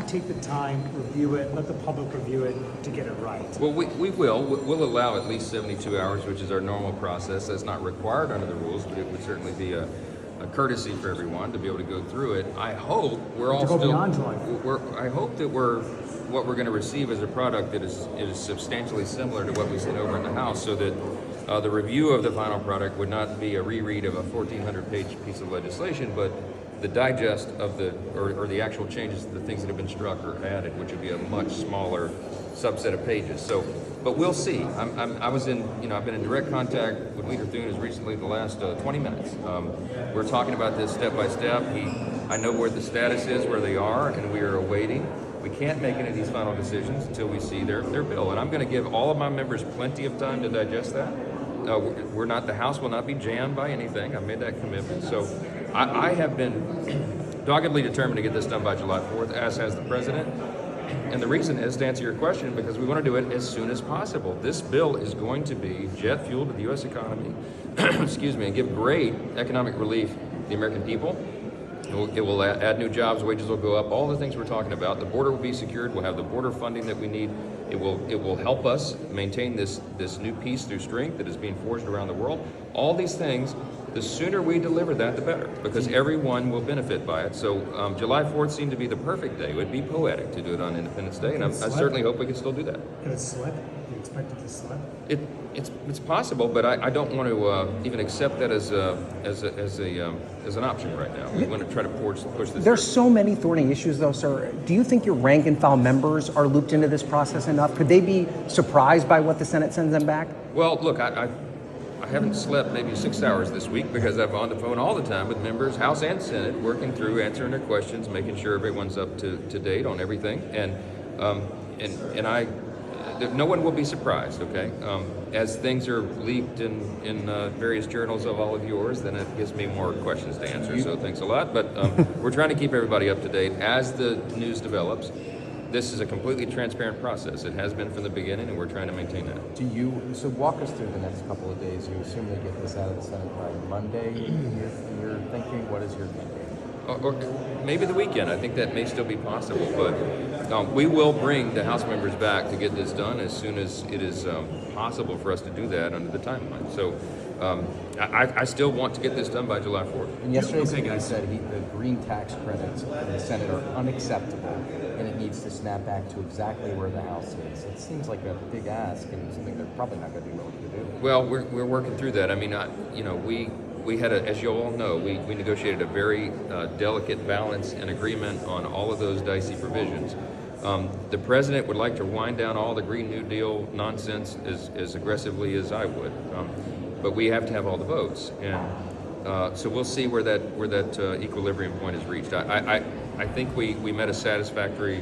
not take the time, review it, let the public review it to get it right? Well, we will. We'll allow at least 72 hours, which is our normal process. That's not required under the rules, but it would certainly be a courtesy for everyone to be able to go through it. I hope we're all To go still. beyond July 4th. I hope that what we're going to receive as a product that is substantially similar to what we sent over in the House, so that the review of the final product would not be a reread of a 1,400-page piece of legislation, but the digest of the actual changes to the things that have been struck or added, which would be a much smaller subset of pages. So, but we'll see. I've been in direct contact with Leader Thune as recently as the last 20 minutes. We're talking about this step by step. I know where the status is, where they are, and we are awaiting. We can't make any of these final decisions until we see their bill, and I'm going to give all of my members plenty of time to digest that. The House will not be jammed by anything. I've made that commitment. So I have been doggedly determined to get this done by July 4th, as has the President. And the reason is, to answer your question, because we want to do it as soon as possible. This bill is going to be jet fuel to the U.S. economy, and give great economic relief to the American people. It will add new jobs, wages will go up, all the things we're talking about. The border will be secured, we'll have the border funding that we need. It will help us maintain this new peace through strength that is being forged around the world. All these things, the sooner we deliver that, the better, because everyone will benefit by it. So July 4th seemed to be the perfect day. It would be poetic to do it on Independence Day, and I certainly hope we can still do that. Could it slip? Do you expect it to slip? It's possible, but I don't want to even accept that as an option right now. We want to try to push this. There's so many thorny issues, though, sir. Do you think your rank and file members are looped into this process enough? Could they be surprised by what the Senate sends them back? Well, look, I haven't slept maybe 6 hours this week because I'm on the phone all the time with members, House and Senate, working through, answering their questions, making sure everyone's up to date on everything, and no one will be surprised, okay? As things are leaked in various journals of all of yours, then it gives me more questions to answer, so thanks a lot. But we're trying to keep everybody up to date as the news develops. This is a completely transparent process. It has been from the beginning, and we're trying to maintain that. So walk us through the next couple of days. You assume they get this out of the Senate by Monday. You're thinking, what is your thinking? Or maybe the weekend. I think that may still be possible, but we will bring the House members back to get this done as soon as it is possible for us to do that under the timeline. So I still want to get this done by July 4th. And yesterday, somebody said the green tax credits in the Senate are unacceptable, and it needs to snap back to exactly where the House is. It seems like a big ask and something they're probably not going to be willing to do. Well, we're working through that. I mean, we had as you all know, we negotiated a very delicate balance and agreement on all of those dicey provisions. The President would like to wind down all the Green New Deal nonsense as aggressively as I would, but we have to have all the votes, and so we'll see where that equilibrium point is reached. I think we met a satisfactory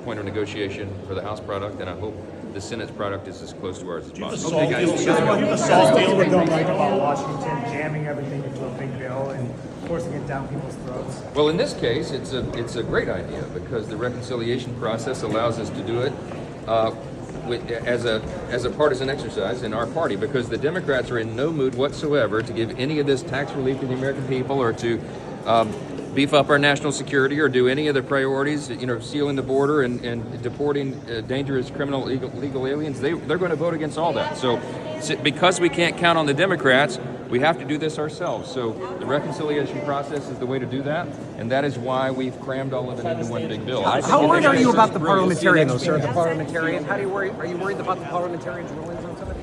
point of negotiation for the House product, and I hope the Senate's product is as close to ours as possible. Okay, guys. People don't like about Washington jamming everything into a big bill and forcing it down people's throats. Well, in this case, it's a great idea because the reconciliation process allows us to do it as a partisan exercise in our party, because the Democrats are in no mood whatsoever to give any of this tax relief to the American people or to beef up our national security or do any of the priorities, sealing the border and deporting dangerous criminal illegal aliens. They're going to vote against all that. So because we can't count on the Democrats, we have to do this ourselves. So the reconciliation process is the way to do that, and that is why we've crammed all of it into one big bill. How worried are you about the parliamentarian, though, sir? The parliamentarian? Are you worried about the parliamentarian's rulings on some of